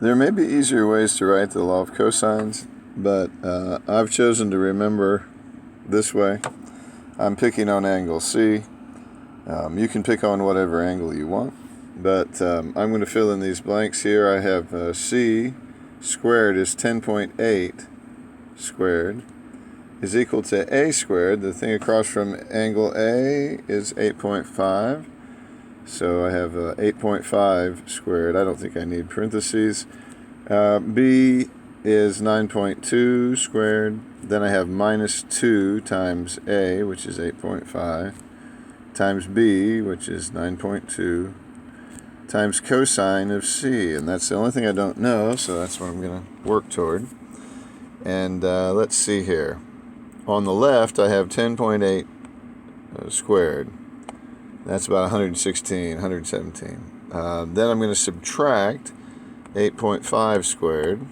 There may be easier ways to write the law of cosines, but I've chosen to remember this way. I'm picking on angle C. You can pick on whatever angle you want, but I'm going to fill in these blanks here. I have C squared is 10.8 squared is equal to A squared. The thing across from angle A is 8.5. So I have 8.5 squared. I don't think I need parentheses. B is 9.2 squared. Then I have minus 2 times A, which is 8.5, times B, which is 9.2, times cosine of C. And that's the only thing I don't know, so that's what I'm going to work toward. And let's see here. On the left, I have 10.8 squared. That's about 116, 117. Then I'm going to subtract 8.5 squared.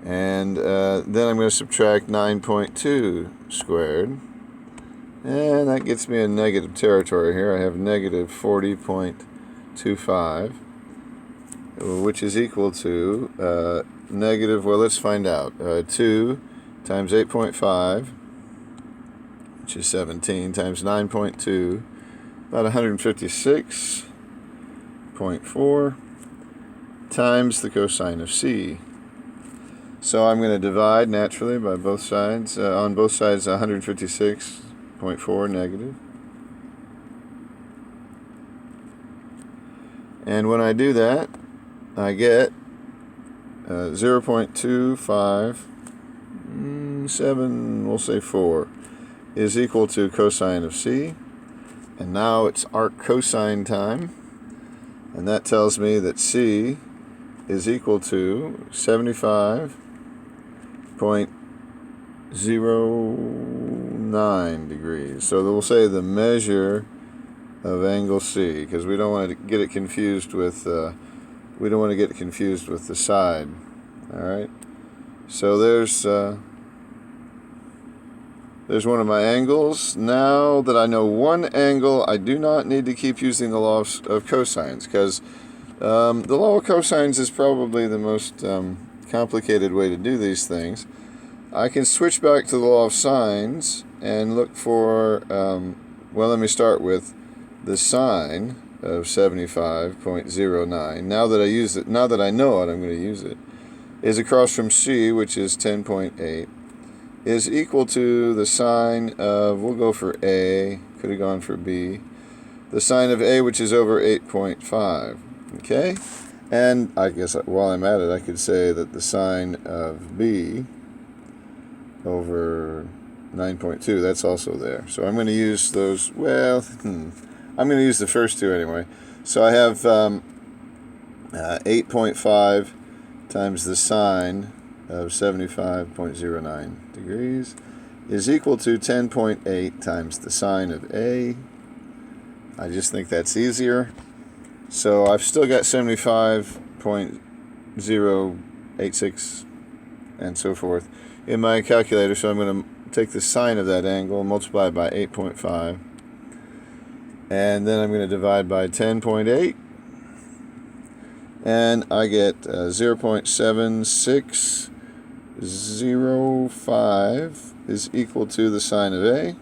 And then I'm going to subtract 9.2 squared. And that gets me in negative territory here. I have negative 40.25, which is equal to negative, well, let's find out. 2 times 8.5, which is 17, times 9.2, about 156.4, times the cosine of C. So I'm going to divide naturally by both sides. On both sides, 156.4 negative. And when I do that, I get 0.257, we'll say 4, is equal to cosine of C. And now it's arc cosine time. And that tells me that C is equal to 75.09 degrees. So we'll say the measure of angle C, because we don't want to get it confused with the side. All right. So there's one of my angles. Now that I know one angle, I do not need to keep using the law of cosines, because the law of cosines is probably the most complicated way to do these things. I can switch back to the law of sines and look for, well, let me start with the sine of 75.09. Now that I use it, now that I know it, I'm going to use it, is across from C, which is 10.8, is equal to the sine of, we'll go for A, could have gone for B, the sine of A, which is over 8.5. Okay? And I guess while I'm at it, I could say that the sine of B over 9.2, that's also there. So I'm going to use those, well, I'm going to use the first two anyway. So I have 8.5 times the sine of 75.09 degrees is equal to 10.8 times the sine of A. I just think that's easier. So I've still got 75.086 and so forth in my calculator. So I'm going to take the sine of that angle, multiply it by 8.5, and then I'm going to divide by 10.8, and I get 0.7605 is equal to the sine of A.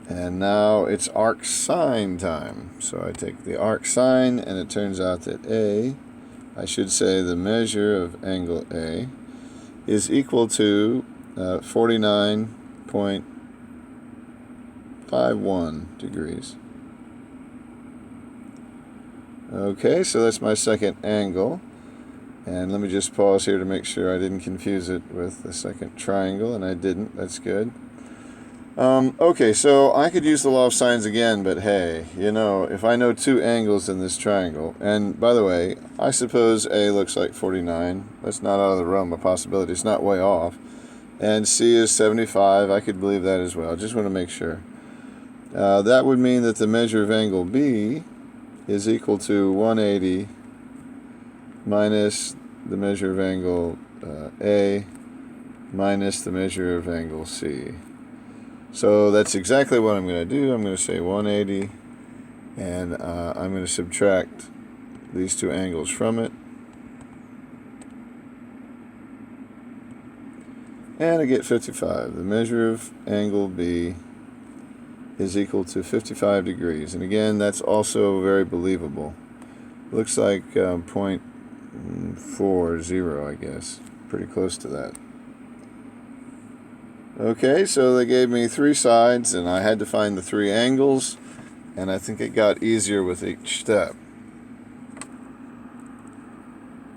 And now it's arc sine time. So I take the arc sine, and it turns out that A, I should say the measure of angle A, is equal to 49.51 degrees. Okay, so that's my second angle. And let me just pause here to make sure I didn't confuse it with the second triangle, and I didn't. That's good. Okay, so I could use the law of sines again, but hey, you know, if I know two angles in this triangle, and by the way, I suppose A looks like 49. That's not out of the realm of possibility. It's not way off. And C is 75. I could believe that as well. Just want to make sure. That would mean that the measure of angle B is equal to 180 minus the measure of angle A minus the measure of angle C. So that's exactly what I'm going to do. I'm going to say 180, and I'm going to subtract these two angles from it. And I get 55. The measure of angle B is equal to 55 degrees. And again, that's also very believable. Looks like 0.40, I guess. Pretty close to that. Okay, so they gave me 3 sides, and I had to find the 3 angles, and I think it got easier with each step.